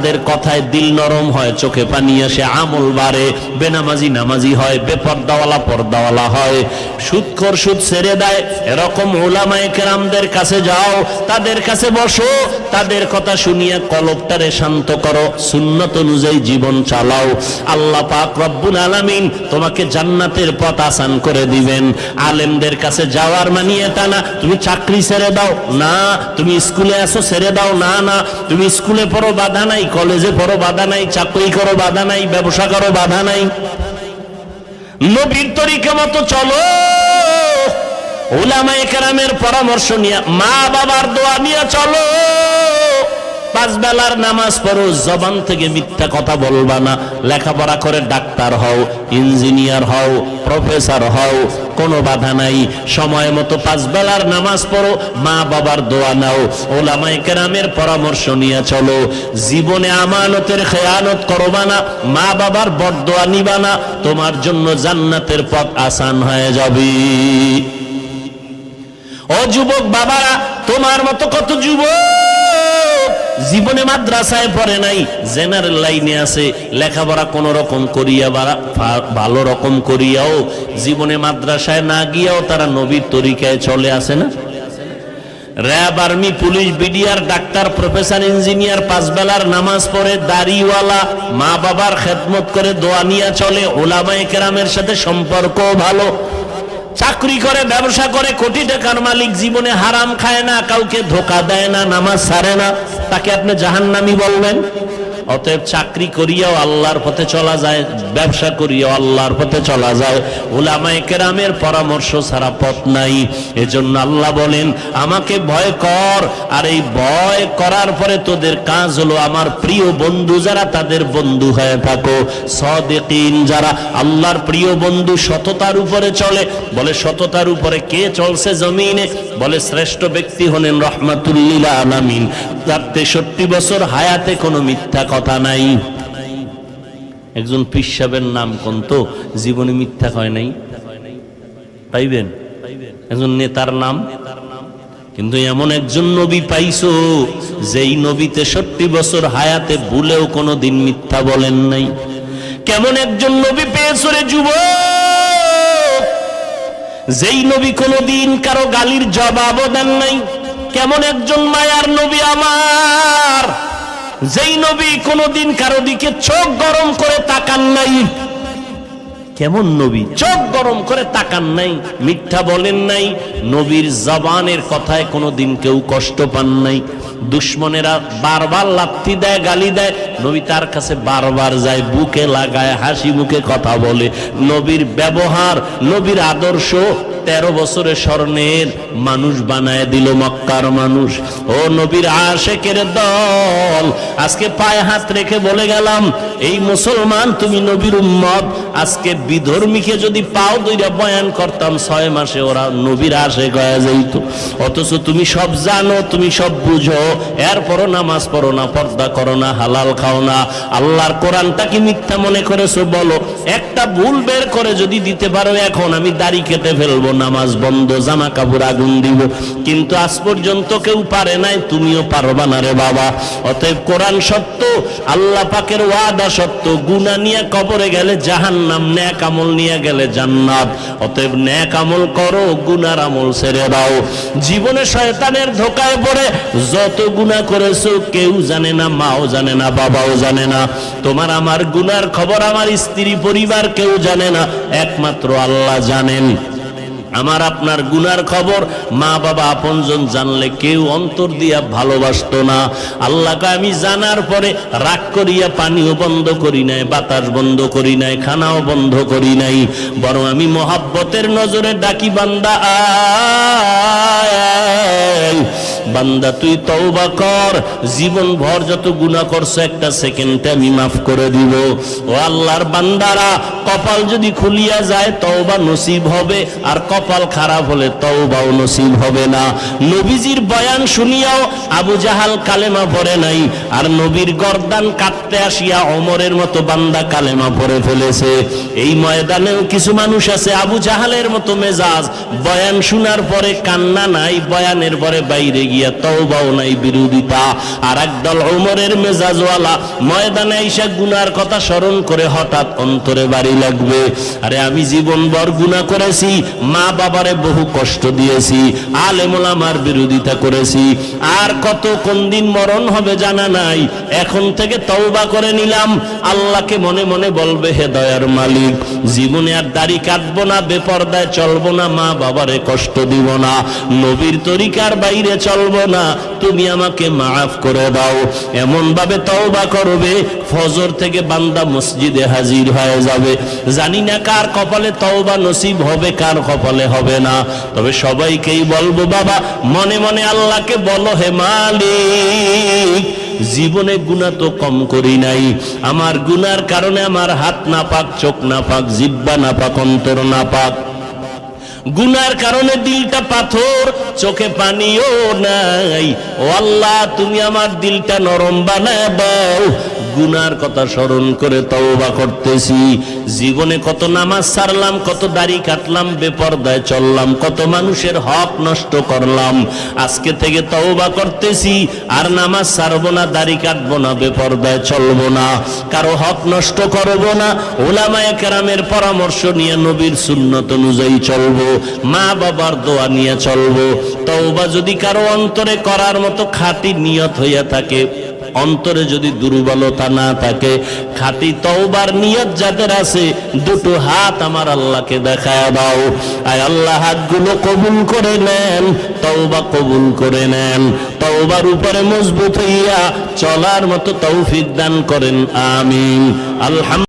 তাদের কথায় দিল নরম হয়, চোখে পানি আসে, আমল বাড়ে, বেনামাজি নামাজি হয়, বেপর্দাওয়ালা পর্দাওয়ালা হয়, সুদখোর সুদ ছেড়ে দেয়। এরকম উলামায়ে কেরামদের কাছে যাও, তাদের কাছে বসো, তাদের কথা শুনিয়া কলবটারে শান্ত করো, সুন্নত অনুযায়ী জীবন চালাও। আল্লাহ পাক রব্বুল আলামিন তোমাকে জান্নাতের পথ আসান করে দিবেন। আলেমদের কাছে যাওয়ার মানে এটা না তুমি চাকরি ছেড়ে দাও, না তুমি স্কুলে আসো ছেড়ে দাও, না না তুমি স্কুলে পড়ো বাধা নাই, কলেজে পড়ো বাধা নাই, চাকরি করো বাধা নাই, ব্যবসা করো বাধা নাই, নবীর তরিকা মতো চলো। উলামায়ে কেরামের পরামর্শ নিয়ে, মা বাবার দোয়া নিয়ে চলো। 5 বেলার নামাজ পড়ো, জবান থেকে মিথ্যা কথা বলবা না। লেখাপড়া করে ডাক্তার হও, ইঞ্জিনিয়ার হও, প্রফেসর হও, কোনো বাধা নাই। সময় মতো 5 বেলার নামাজ পড়ো, মা বাবার দোয়া নাও, উলামায়ে কেরামের পরামর্শ নিয়ে চলো। জীবনে আমানতের খেয়ানত করবা না, মা বাবার বরদোয়া নিবা না, তোমার জন্য জান্নাতের পথ আসান হয়ে যাবে। ও যুবক বাবারা, তোমার মতো কত যুবক জীবনে মাদ্রাসায় পড়ে নাই, জেনারেল লাইনে আছে, লেখাপড়া কোন রকম করিয়া ভালো রকম করিয়াও জীবনে মাদ্রাসায় না গিয়াও তারা নবীর তরিকায় চলে আসে না। RAB, army, police, BDR, doctor, professor, engineer 5 বেলার নামাজ পড়ে, দাড়িওয়ালা, মা বাবার খেদমত করে, দোয়া নিয়ে চলে, উলামায়ে কেরামের সাথে সম্পর্ক ভালো, চাকরি করে, ব্যবসা করে, কোটি টাকার মালিক, জীবনে হারাম খায় না, কাউকে ধোকা দেয় না, নামাজ ছাড়ে না, তাকে আপনি জাহান্নামী বলবেন? অতএব চাকরি করিয়াও আল্লাহর পথে চলা যায়, ব্যবসা করিয়াও আল্লাহর পথে চলা যায়, উলামায়ে কেরামের পরামর্শ ছাড়া পথ নাই। এজন্য আল্লাহ বলেন আমাকে ভয় কর, আর এই ভয় করার পরে তোদের কাজ হলো আমার প্রিয় বন্ধু যারা তাদের বন্ধু হয়ে থাকো। সাদিকিন যারা আল্লাহর প্রিয় বন্ধু, সততার উপরে চলে। বলে সততার উপরে কে চলছে জমিনে? বলে শ্রেষ্ঠ ব্যক্তি হলেন রাহমাতুল লিল আলামিন, তার 63 বছর হায়াতে কোনো মিথ্যা কথা নাই। একজন পীর সাহেবের নাম কোন তো জীবনে মিথ্যা হয় নাই? পাইবেন? একজন নেতার নাম? কিন্তু এমন একজন নবী পাইছো যেই নবী 63 বছর হায়াতে ভুলেও কোনোদিন মিথ্যা বলেন নাই। কেমন একজন নবী পেয়েছো রে যুবক, যেই নবী কোনোদিন কারো গালির জবাবও দেন নাই। কেমন একজন মায়ার নবী আমার, যেই নবী কোনোদিন কারো দিকে চোখ গরম করে তাকান নাই। কেমন নবী? চোখ গরম করে তাকান নাই, মিথ্যা বলেন নাই, নবীর জবানের কথায় কোনোদিন কেউ কষ্ট পান নাই। দুশ্মনেরা বারবার লাথি দেয়, গালি দেয়, নবী তার কাছে বারবার যায়, বুকে লাগায়, হাসি মুখে কথা বলে। নবীর ব্যবহার, নবীর আদর্শ 13 বছরে স্বর্ণের মানুষ বানায় দিল মক্কার মানুষ। ও নবীর আশেকের দল, আজকে পায়ে হাত রেখে বলে গেলাম, এই মুসলমান তুমি নবীর উম্মত। আজকে বিধর্মীকে যদি পাও দুইটা বয়ান করতাম, 6 মাসে ওরা নবীর আশেক হয়ে যাইত। অথচ তুমি সব জানো, তুমি সব বুঝো, এরপরও নামাজ পড়ো না, পর্দা করো না, হালাল খাও না। আল্লাহর কোরআনটা কি মিথ্যা মনে করেছো? বলো। একটা ভুল বের করে যদি দিতে পারো, এখন আমি দাড়ি কেটে ফেলবো, নামাজ বন্ধ, জামা কাপড় আগুন দিব, কিন্তু আজ পর্যন্ত কেউ পারে নাই, তুমিও পারবা না রে বাবা। অতএব কোরআন সত্য, আল্লাহ পাকের ওয়াদা সত্য। গুনাহ নিয়ে কবরে গেলে জাহান্নাম, নেক আমল নিয়ে গেলে জান্নাত। অতএব নেক আমল করো, গুনার আমল ছেড়ে দাও। জীবনে শয়তানের ধোকায় পড়ে যত গুনাহ করেছো কেউ জানে না, মাও জানে না, বাবাও জানে না। তোমার আমার গুনার খবর আমার স্ত্রী পরিবার কেউ জানে না, একমাত্র আল্লাহ জানেন। আমার আপনার গুনার খবর মা বাবা আপনজন জানলে কেউ অন্তর দিয়া ভালোবাসতো না। আল্লাহকে আমি জানার পরে রাগ করিয়া পানিও বন্ধ করি নাই, বাতাস বন্ধ করি নাই, খানাও বন্ধ করি নাই, বরং আমি মহাব্বতের নজরে ডাকি, বান্দা আয়, বান্দা তুই তওবা কর, জীবন ভর যত গুনাহ করছো একটা সেকেন্ডে আমি মাফ করে দিব। ও আল্লাহর বান্দারা, কপাল যদি খুলিয়া যায় তওবা নসিব হবে, আর কপাল খারাপ হলে তওবাও নসিব হবে না। নবীজির বয়ান শুনিয়াও আবু জাহাল কালেমা পড়ে নাই, আর নবীর গর্দান কাটতে আসিয়া ওমরের মতো বান্দা কালেমা পড়ে ফেলেছে। এই ময়দানেও কিছু মানুষ আছে আবু জাহালের মতো মেজাজ, বয়ান শোনার পরে কান্না নাই, বয়ানের পরে বাইরে গিয়া তওবাও নাই, বিরোধিতা। আর একদল ওমরের মেজাজওয়ালা ময়দানে আইসা গুনার কথা স্মরণ করে হঠাৎ অন্তরে বাড়ি লাগবে, আরে আমি জীবনভর গুনাহ করেছি, মা বাবারে বহু কষ্ট দিয়েছি, আলেম ওলামার বিরোধিতা করেছি, আর কত কোন দিন মরণ হবে জানা নাই, এখন থেকে তওবা করে নিলাম। আল্লাহকে মনে মনে বলবে, হে দয়ার মালিক, জীবনে আর দাড়ি কাটবো না, বেপরদায় চলবো না, মা বাবারে কষ্ট দিব না, নবীর তরিকার বাইরে চলবো না, তুমি আমাকে মাফ করে দাও। এমন ভাবে তওবা করবে, ফজর থেকে বান্দা মসজিদে হাজির হয়ে যাবে। জানি না কার কপালে তওবা নসিব হবে, কার কপালে হবে না, তবে সবাইকেই বলবো, বাবা মনে মনে আল্লাহকে বলো, হে মালিক, জীবনে গুনাহ তো কম করি নাই, আমার গুনার কারণে আমার হাত নাপাক, চোখ নাপাক, জিহ্বা নাপাক, অন্তর নাপাক, গুনার কারণে দিলটা পাথর, চোখে পানিও নাই। ও আল্লাহ, তুমি আমার দিলটা নরম বানায় দাও। গুনার কথা স্মরণ করে তওবা করতেছি। জীবনে কত নামাজ ছাড়লাম, কত দাড়ি কাটলাম, বেপরদায় চললাম, কত মানুষের হক নষ্ট করলাম। আজকে থেকে তওবা করতেছি, আর নামাজ ছাড়বো না, দাড়ি কাটবো না, বেপরদায় চলবো না, কারো হক নষ্ট করবো না, উলামায়ে কেরামের পরামর্শ নিয়ে নবীর সুন্নত অনুযায়ী চলবো, মা বাবার দোয়া নিয়ে চলবো। তওবা যদি কারো অন্তরে করার মতো খাঁটি নিয়ত হইয়া থাকে, অন্তরে যদি দুর্বলতা না থাকে, খাঁটি তওবার নিয়ত যাদের আছে, দুটো হাত আমার আল্লাহকে দেখায় দাও। আয় আল্লাহ, হাতগুলো কবুল করে নেন, তওবা কবুল করে নেন, তওবার উপরে মজবুত হইয়া চলার মতো তৌফিক দান করেন, আমিন। আলহামদুলিল্লাহ।